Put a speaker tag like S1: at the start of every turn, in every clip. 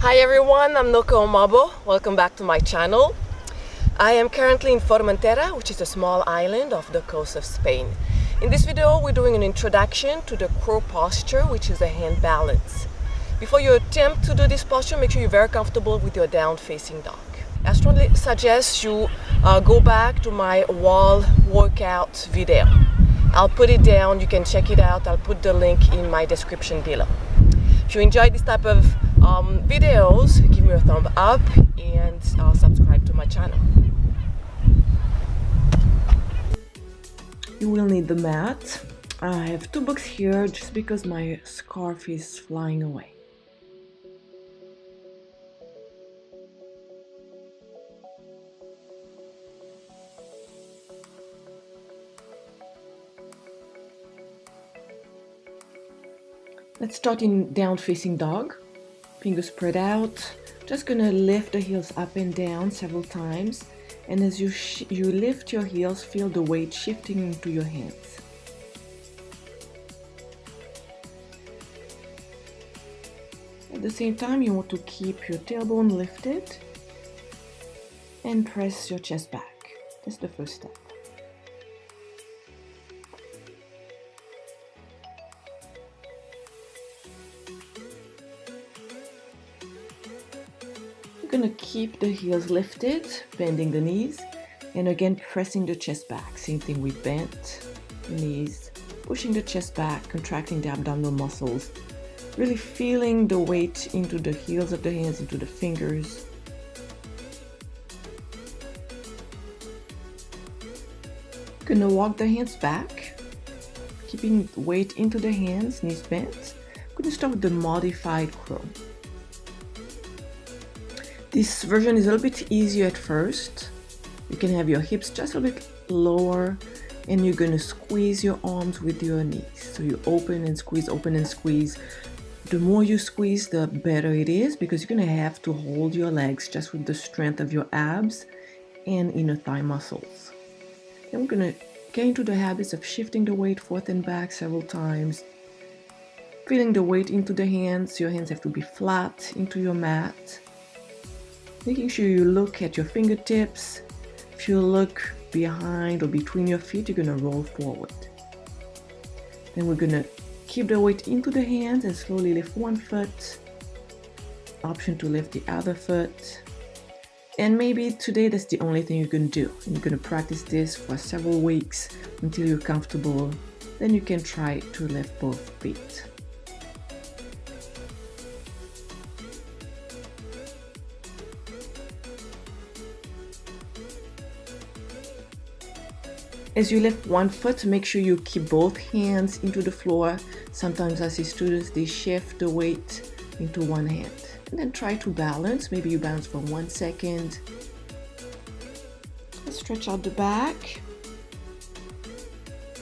S1: Hi everyone, I'm Noko O. Welcome back to my channel. I am currently in Formentera, which is a small island off the coast of Spain. In this video, we're doing an introduction to the crow posture, which is a hand balance. Before you attempt to do this posture, make sure you're very comfortable with your down-facing dog. I strongly suggest you go back to my wall workout video. I'll put it down, you can check it out. I'll put the link in my description below. If you enjoy this type of videos, give me a thumb up and subscribe to my channel. You will need the mat. I have 2 books here just because my scarf is flying away. Let's start in down-facing dog. Fingers spread out. Just gonna lift the heels up and down several times. And as you lift your heels, feel the weight shifting into your hands. At the same time, you want to keep your tailbone lifted and press your chest back. That's the first step. You're going to keep the heels lifted, bending the knees, and again pressing the chest back. Same thing, we bent the knees, pushing the chest back, contracting the abdominal muscles, really feeling the weight into the heels of the hands, into the fingers. Going to walk the hands back, keeping weight into the hands, knees bent. I'm going to start with the modified crow. This version is a little bit easier at first. You can have your hips just a bit lower and you're going to squeeze your arms with your knees. So you open and squeeze, open and squeeze. The more you squeeze, the better it is because you're going to have to hold your legs just with the strength of your abs and inner thigh muscles. Then we're going to get into the habits of shifting the weight forth and back several times. Feeling the weight into the hands. Your hands have to be flat into your mat. Making sure you look at your fingertips. If you look behind or between your feet, you're going to roll forward. Then we're going to keep the weight into the hands and slowly lift one foot. Option to lift the other foot. And maybe today that's the only thing you're going to do. And you're going to practice this for several weeks until you're comfortable. Then you can try to lift both feet. As you lift one foot, make sure you keep both hands into the floor. Sometimes I see students, they shift the weight into one hand. And then try to balance. Maybe you balance for 1 second. Let's stretch out the back.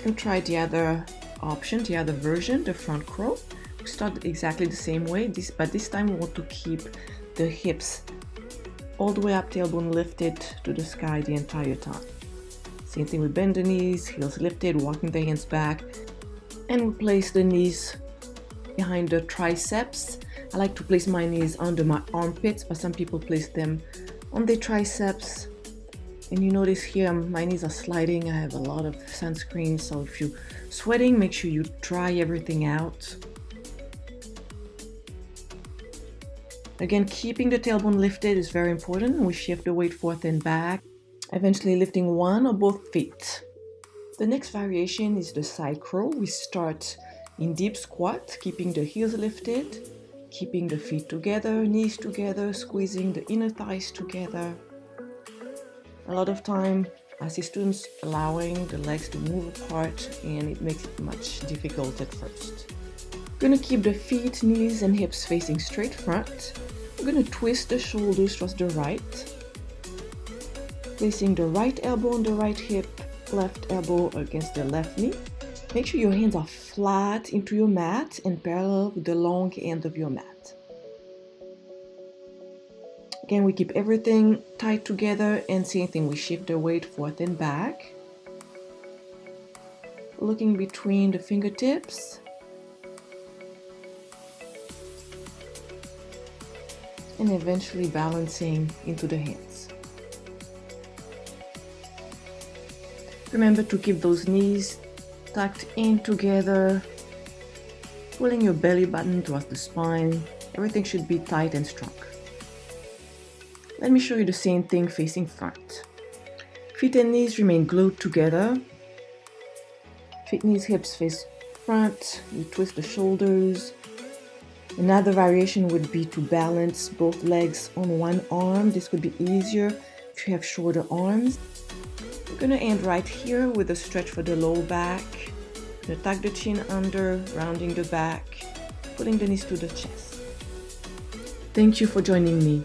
S1: And try the other option, the other version, the front crow. We start exactly the same way, but this time we want to keep the hips all the way up, tailbone lifted to the sky the entire time. Same thing, we bend the knees, heels lifted, walking the hands back, and we place the knees behind the triceps. I like to place my knees under my armpits, but some people place them on the triceps. And you notice here my knees are sliding. I have a lot of sunscreen, so if you're sweating, make sure you dry everything out. Again, keeping the tailbone lifted is very important. We shift the weight forth and back. Eventually lifting one or both feet. The next variation is the side crow. We start in deep squat, keeping the heels lifted, keeping the feet together, knees together, squeezing the inner thighs together. A lot of time I see students allowing the legs to move apart and it makes it much difficult at first. We're going to keep the feet, knees and hips facing straight front. We're going to twist the shoulders towards the right. Placing the right elbow on the right hip, left elbow against the left knee. Make sure your hands are flat into your mat and parallel with the long end of your mat. Again, we keep everything tight together and same thing, we shift the weight forth and back. Looking between the fingertips. and eventually balancing into the hands. Remember to keep those knees tucked in together, pulling your belly button towards the spine. Everything should be tight and strong. Let me show you the same thing facing front. Feet and knees remain glued together. Feet, knees, hips face front. You twist the shoulders. Another variation would be to balance both legs on one arm. This could be easier if you have shorter arms. We're going to end right here with a stretch for the low back. Going to tuck the chin under, rounding the back, pulling the knees to the chest. Thank you for joining me.